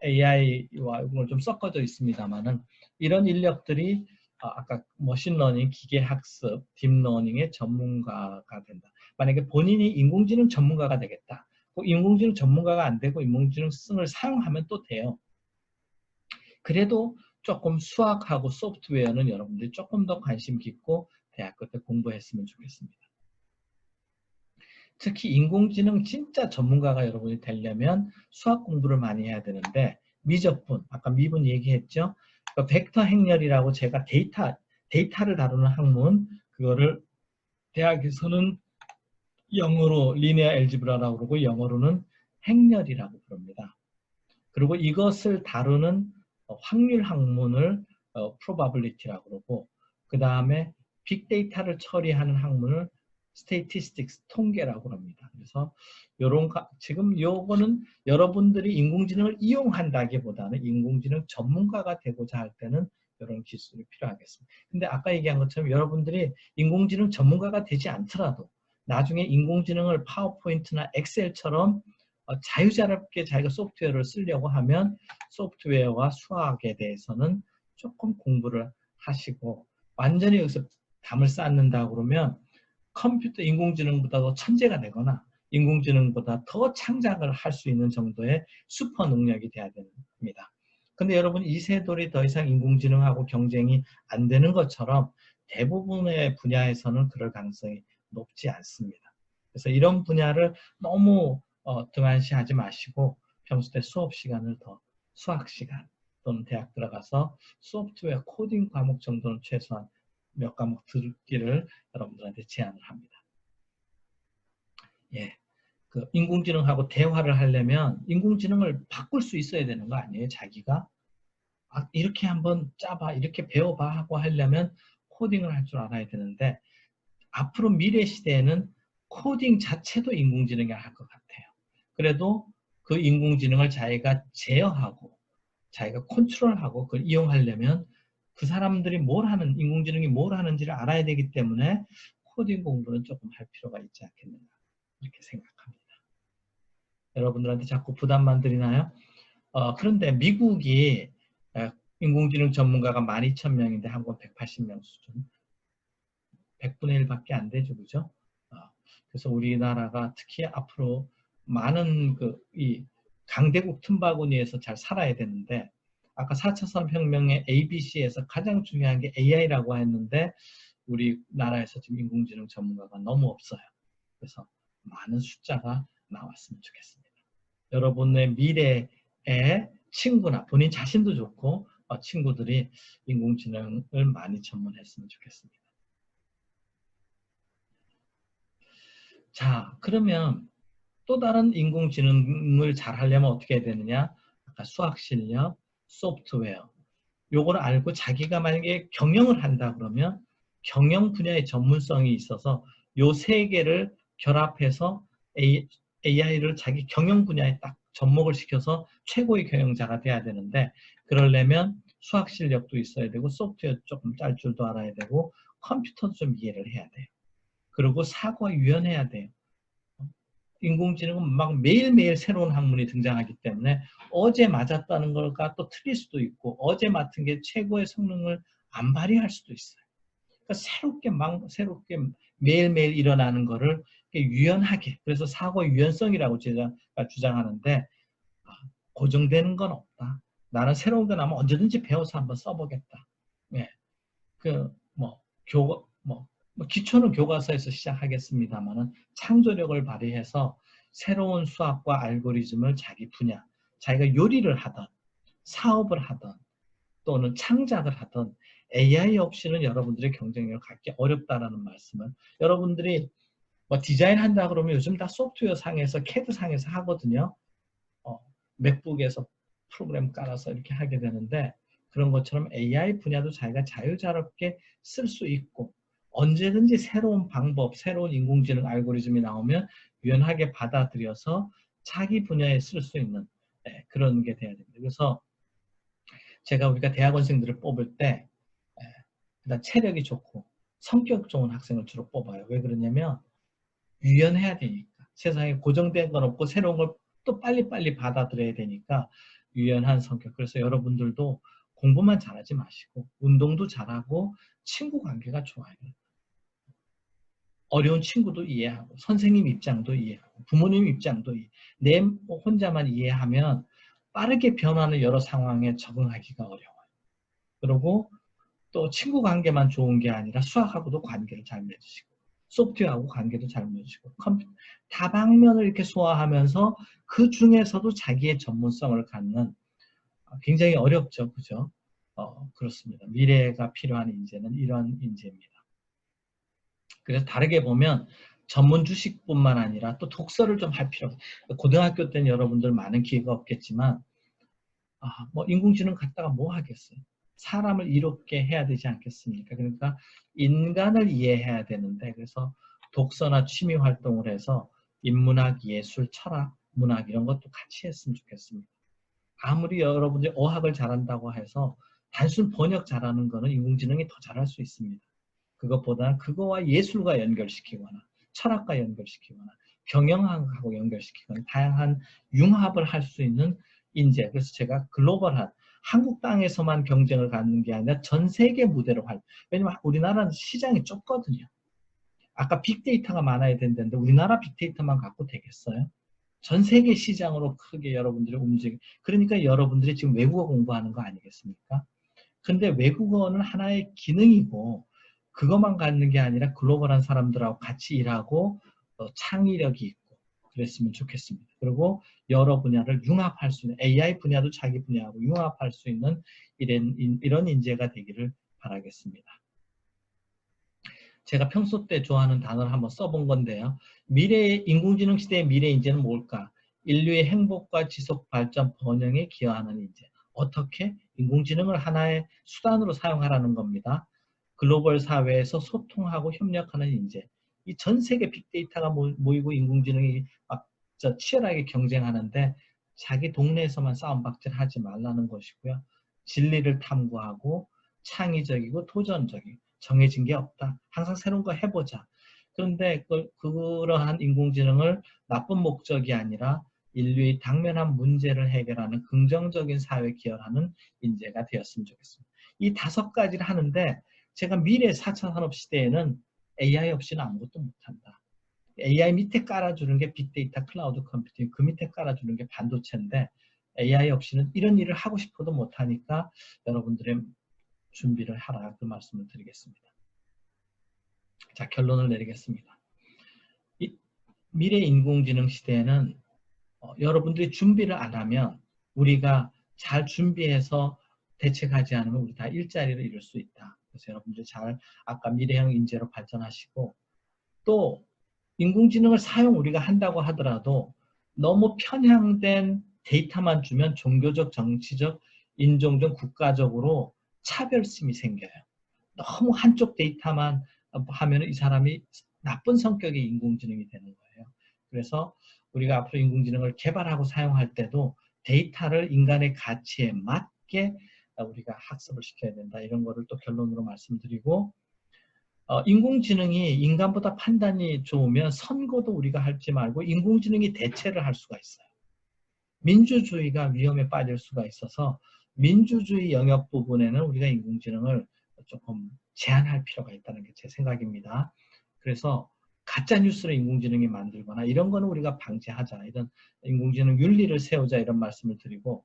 AI와 이걸 좀 섞어져 있습니다만은 이런 인력들이 아까 머신러닝, 기계학습, 딥러닝의 전문가가 된다. 만약에 본인이 인공지능 전문가가 되겠다. 인공지능 전문가가 안 되고 인공지능을 사용하면 또 돼요. 그래도 조금 수학하고 소프트웨어는 여러분들이 조금 더 관심 깊고 대학교 때 공부했으면 좋겠습니다. 특히 인공지능 진짜 전문가가 여러분이 되려면 수학 공부를 많이 해야 되는데 미적분, 아까 미분 얘기했죠? 벡터 행렬이라고 제가 데이터를 다루는 학문, 그거를 대학에서는 영어로 리니어 엘지브라라고 그러고 영어로는 행렬이라고 부릅니다. 그리고 이것을 다루는 확률 학문을 probability라고 그러고 그 다음에 빅데이터를 처리하는 학문을 statistics, 통계라고 합니다. 그래서 지금 요거는 여러분들이 인공지능을 이용한다기보다는 인공지능 전문가가 되고자 할 때는 이런 기술이 필요하겠습니다. 근데 아까 얘기한 것처럼 여러분들이 인공지능 전문가가 되지 않더라도 나중에 인공지능을 파워포인트나 엑셀처럼 자유자재롭게 자기가 소프트웨어를 쓰려고 하면 소프트웨어와 수학에 대해서는 조금 공부를 하시고 완전히 여기서 담을 쌓는다 그러면 컴퓨터 인공지능보다 더 천재가 되거나 인공지능보다 더 창작을 할 수 있는 정도의 슈퍼 능력이 돼야 됩니다. 근데 여러분 이세돌이 더 이상 인공지능하고 경쟁이 안 되는 것처럼 대부분의 분야에서는 그럴 가능성이 높지 않습니다. 그래서 이런 분야를 너무 등한시하지 마시고 평소 때 수업 시간을 더 수학 시간 또는 대학 들어가서 소프트웨어 코딩 과목 정도는 최소한 몇 과목 듣기를 여러분들한테 제안을 합니다. 예, 그 인공지능하고 대화를 하려면 인공지능을 바꿀 수 있어야 되는 거 아니에요? 자기가 이렇게 한번 짜봐, 이렇게 배워봐 하고 하려면 코딩을 할 줄 알아야 되는데 앞으로 미래 시대에는 코딩 자체도 인공지능이 할 것 같아요. 그래도 그 인공지능을 자기가 제어하고 자기가 컨트롤하고 그걸 이용하려면 그 사람들이 인공지능이 뭘 하는지를 알아야 되기 때문에 코딩 공부는 조금 할 필요가 있지 않겠는가 이렇게 생각합니다. 여러분들한테 자꾸 부담만 드리나요? 그런데 미국이 인공지능 전문가가 12,000명인데 한국 180명 수준 100분의 1밖에 안 되죠. 그죠? 그래서 우리나라가 특히 앞으로 많은 이 강대국 틈바구니에서 잘 살아야 되는데 아까 4차 산업혁명의 ABC에서 가장 중요한 게 AI라고 했는데 우리나라에서 지금 인공지능 전문가가 너무 없어요. 그래서 많은 숫자가 나왔으면 좋겠습니다. 여러분의 미래의 친구나 본인 자신도 좋고 친구들이 인공지능을 많이 전문했으면 좋겠습니다. 자, 그러면 또 다른 인공지능을 잘 하려면 어떻게 해야 되느냐? 아까 수학 실력, 소프트웨어 요걸 알고 자기가 만약에 경영을 한다 그러면 경영 분야의 전문성이 있어서 요 세 개를 결합해서 AI를 자기 경영 분야에 딱 접목을 시켜서 최고의 경영자가 돼야 되는데 그러려면 수학 실력도 있어야 되고 소프트웨어 조금 짤 줄도 알아야 되고 컴퓨터도 좀 이해를 해야 돼요. 그리고 사고가 유연해야 돼요. 인공지능은 막 매일매일 새로운 학문이 등장하기 때문에 어제 맞았다는 걸까 또 틀릴 수도 있고 어제 맡은 게 최고의 성능을 안 발휘할 수도 있어요. 그러니까 새롭게 매일매일 일어나는 거를 유연하게 그래서 사고의 유연성이라고 제가 주장하는데 고정되는 건 없다. 나는 새로운 거 나면 언제든지 배워서 한번 써보겠다. 네. 기초는 교과서에서 시작하겠습니다만은 창조력을 발휘해서 새로운 수학과 알고리즘을 자기 분야, 자기가 요리를 하든 사업을 하든 또는 창작을 하든 AI 없이는 여러분들의 경쟁력을 갖기 어렵다라는 말씀을, 여러분들이 디자인 한다 그러면 요즘 다 소프트웨어 상에서 CAD 상에서 하거든요. 맥북에서 프로그램 깔아서 이렇게 하게 되는데, 그런 것처럼 AI 분야도 자기가 자유자롭게 쓸 수 있고 언제든지 새로운 방법, 새로운 인공지능 알고리즘이 나오면 유연하게 받아들여서 자기 분야에 쓸 수 있는 그런 게 돼야 됩니다. 그래서 우리가 대학원생들을 뽑을 때 일단 체력이 좋고 성격 좋은 학생을 주로 뽑아요. 왜 그러냐면 유연해야 되니까. 세상에 고정된 건 없고 새로운 걸 또 빨리빨리 받아들여야 되니까 유연한 성격. 그래서 여러분들도 공부만 잘하지 마시고 운동도 잘하고 친구 관계가 좋아요. 어려운 친구도 이해하고 선생님 입장도 이해하고 부모님 입장도 내 혼자만 이해하면 빠르게 변하는 여러 상황에 적응하기가 어려워요. 그리고 또 친구 관계만 좋은 게 아니라 수학하고도 관계를 잘 맺으시고 소프트웨어하고 관계도 잘 맺으시고 다방면을 이렇게 소화하면서 그 중에서도 자기의 전문성을 갖는, 굉장히 어렵죠. 그죠? 그렇습니다. 미래가 필요한 인재는 이런 인재입니다. 그래서 다르게 보면 전문 주식뿐만 아니라 또 독서를 좀 할 필요가, 고등학교 때는 여러분들 많은 기회가 없겠지만 인공지능 갖다가 뭐 하겠어요? 사람을 이롭게 해야 되지 않겠습니까? 그러니까 인간을 이해해야 되는데, 그래서 독서나 취미 활동을 해서 인문학, 예술, 철학, 문학 이런 것도 같이 했으면 좋겠습니다. 아무리 여러분들이 어학을 잘한다고 해서 단순 번역 잘하는 거는 인공지능이 더 잘할 수 있습니다. 그것보다는 그거와 예술과 연결시키거나 철학과 연결시키거나 경영학하고 연결시키거나 다양한 융합을 할 수 있는 인재. 그래서 제가 글로벌한 한국 땅에서만 경쟁을 갖는 게 아니라 전 세계 무대로 왜냐면 우리나라는 시장이 좁거든요. 아까 빅데이터가 많아야 된다는데 우리나라 빅데이터만 갖고 되겠어요? 전 세계 시장으로 크게 여러분들이 그러니까 여러분들이 지금 외국어 공부하는 거 아니겠습니까? 근데 외국어는 하나의 기능이고 그것만 갖는 게 아니라 글로벌한 사람들하고 같이 일하고 창의력이 있고 그랬으면 좋겠습니다. 그리고 여러 분야를 융합할 수 있는, AI 분야도 자기 분야하고 융합할 수 있는 이런 인재가 되기를 바라겠습니다. 제가 평소 때 좋아하는 단어를 한번 써본 건데요. 인공지능 시대의 미래 인재는 뭘까? 인류의 행복과 지속 발전 번영에 기여하는 인재. 어떻게? 인공지능을 하나의 수단으로 사용하라는 겁니다. 글로벌 사회에서 소통하고 협력하는 인재. 이 전 세계 빅데이터가 모이고 인공지능이 막 치열하게 경쟁하는데 자기 동네에서만 싸움박질하지 말라는 것이고요. 진리를 탐구하고 창의적이고 도전적이고 정해진 게 없다. 항상 새로운 거 해보자. 그런데 그러한 인공지능을 나쁜 목적이 아니라 인류의 당면한 문제를 해결하는 긍정적인 사회 기여하는 인재가 되었으면 좋겠습니다. 이 5가지를 하는데 제가 미래 4차 산업 시대에는 AI 없이는 아무것도 못한다. AI 밑에 깔아주는 게 빅데이터 클라우드 컴퓨팅, 그 밑에 깔아주는 게 반도체인데 AI 없이는 이런 일을 하고 싶어도 못하니까 여러분들의 준비를 하라, 그 말씀을 드리겠습니다. 자, 결론을 내리겠습니다. 미래 인공지능 시대에는 여러분들이 준비를 안 하면 우리가 잘 준비해서 대책하지 않으면 우리 다 일자리를 잃을 수 있다. 그래서 여러분들이 아까 미래형 인재로 발전하시고 또 인공지능을 우리가 한다고 하더라도 너무 편향된 데이터만 주면 종교적, 정치적, 인종적, 국가적으로 차별심이 생겨요. 너무 한쪽 데이터만 하면 이 사람이 나쁜 성격의 인공지능이 되는 거예요. 그래서 우리가 앞으로 인공지능을 개발하고 사용할 때도 데이터를 인간의 가치에 맞게 우리가 학습을 시켜야 된다. 이런 거를 또 결론으로 말씀드리고, 인공지능이 인간보다 판단이 좋으면 선거도 우리가 할지 말고 인공지능이 대체를 할 수가 있어요. 민주주의가 위험에 빠질 수가 있어서 민주주의 영역 부분에는 우리가 인공지능을 조금 제한할 필요가 있다는 게 제 생각입니다. 그래서 가짜뉴스를 인공지능이 만들거나 이런 거는 우리가 방지하자. 이런 인공지능 윤리를 세우자 이런 말씀을 드리고,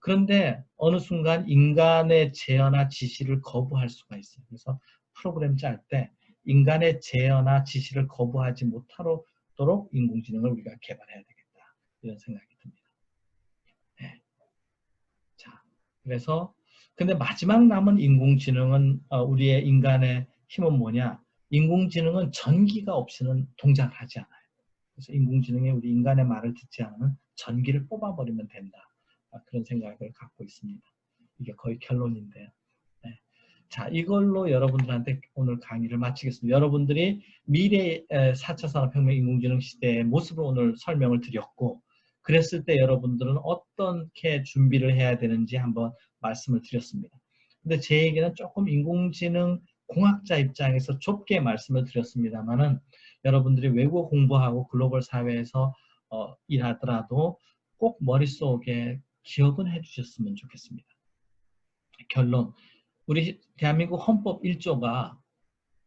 그런데 어느 순간 인간의 제어나 지시를 거부할 수가 있어요. 그래서 프로그램 짤 때 인간의 제어나 지시를 거부하지 못하도록 인공지능을 우리가 개발해야 되겠다. 이런 생각이 듭니다. 네. 자, 그래서 근데 마지막 남은 인공지능은 우리의 인간의 힘은 뭐냐? 인공지능은 전기가 없이는 동작을 하지 않아요. 그래서 인공지능이 우리 인간의 말을 듣지 않으면 전기를 뽑아버리면 된다. 그런 생각을 갖고 있습니다. 이게 거의 결론인데요. 네. 자, 이걸로 여러분들한테 오늘 강의를 마치겠습니다. 여러분들이 미래의 4차 산업혁명 인공지능 시대의 모습을 오늘 설명을 드렸고, 그랬을 때 여러분들은 어떻게 준비를 해야 되는지 한번 말씀을 드렸습니다. 근데 제 얘기는 조금 인공지능 공학자 입장에서 좁게 말씀을 드렸습니다만은 여러분들이 외국어 공부하고 글로벌 사회에서 일하더라도 꼭 머릿속에 기억은 해주셨으면 좋겠습니다. 결론, 우리 대한민국 헌법 1조가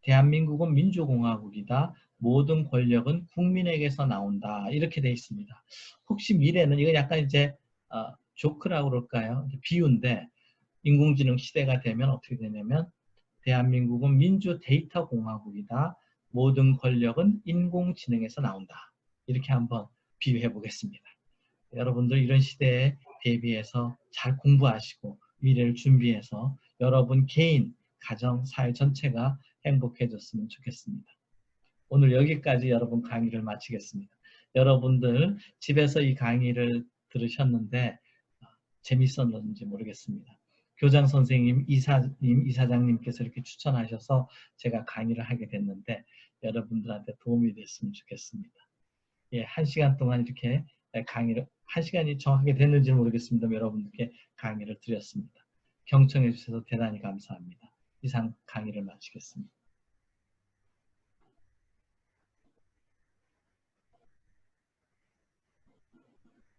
대한민국은 민주공화국이다. 모든 권력은 국민에게서 나온다. 이렇게 되어 있습니다. 혹시 미래는 이거 약간 이제 조크라고 그럴까요? 비유인데 인공지능 시대가 되면 어떻게 되냐면 대한민국은 민주 데이터 공화국이다. 모든 권력은 인공지능에서 나온다. 이렇게 한번 비유해 보겠습니다. 여러분들 이런 시대에 대비해서 잘 공부하시고 미래를 준비해서 여러분 개인, 가정, 사회 전체가 행복해졌으면 좋겠습니다. 오늘 여기까지 여러분 강의를 마치겠습니다. 여러분들 집에서 이 강의를 들으셨는데 재밌었는지 모르겠습니다. 교장 선생님, 이사장님께서 이렇게 추천하셔서 제가 강의를 하게 됐는데 여러분들한테 도움이 됐으면 좋겠습니다. 예, 1시간 동안 이렇게 강의를, 1시간이 정확하게 됐는지는 모르겠습니다만 여러분들께 강의를 드렸습니다. 경청해 주셔서 대단히 감사합니다. 이상 강의를 마치겠습니다.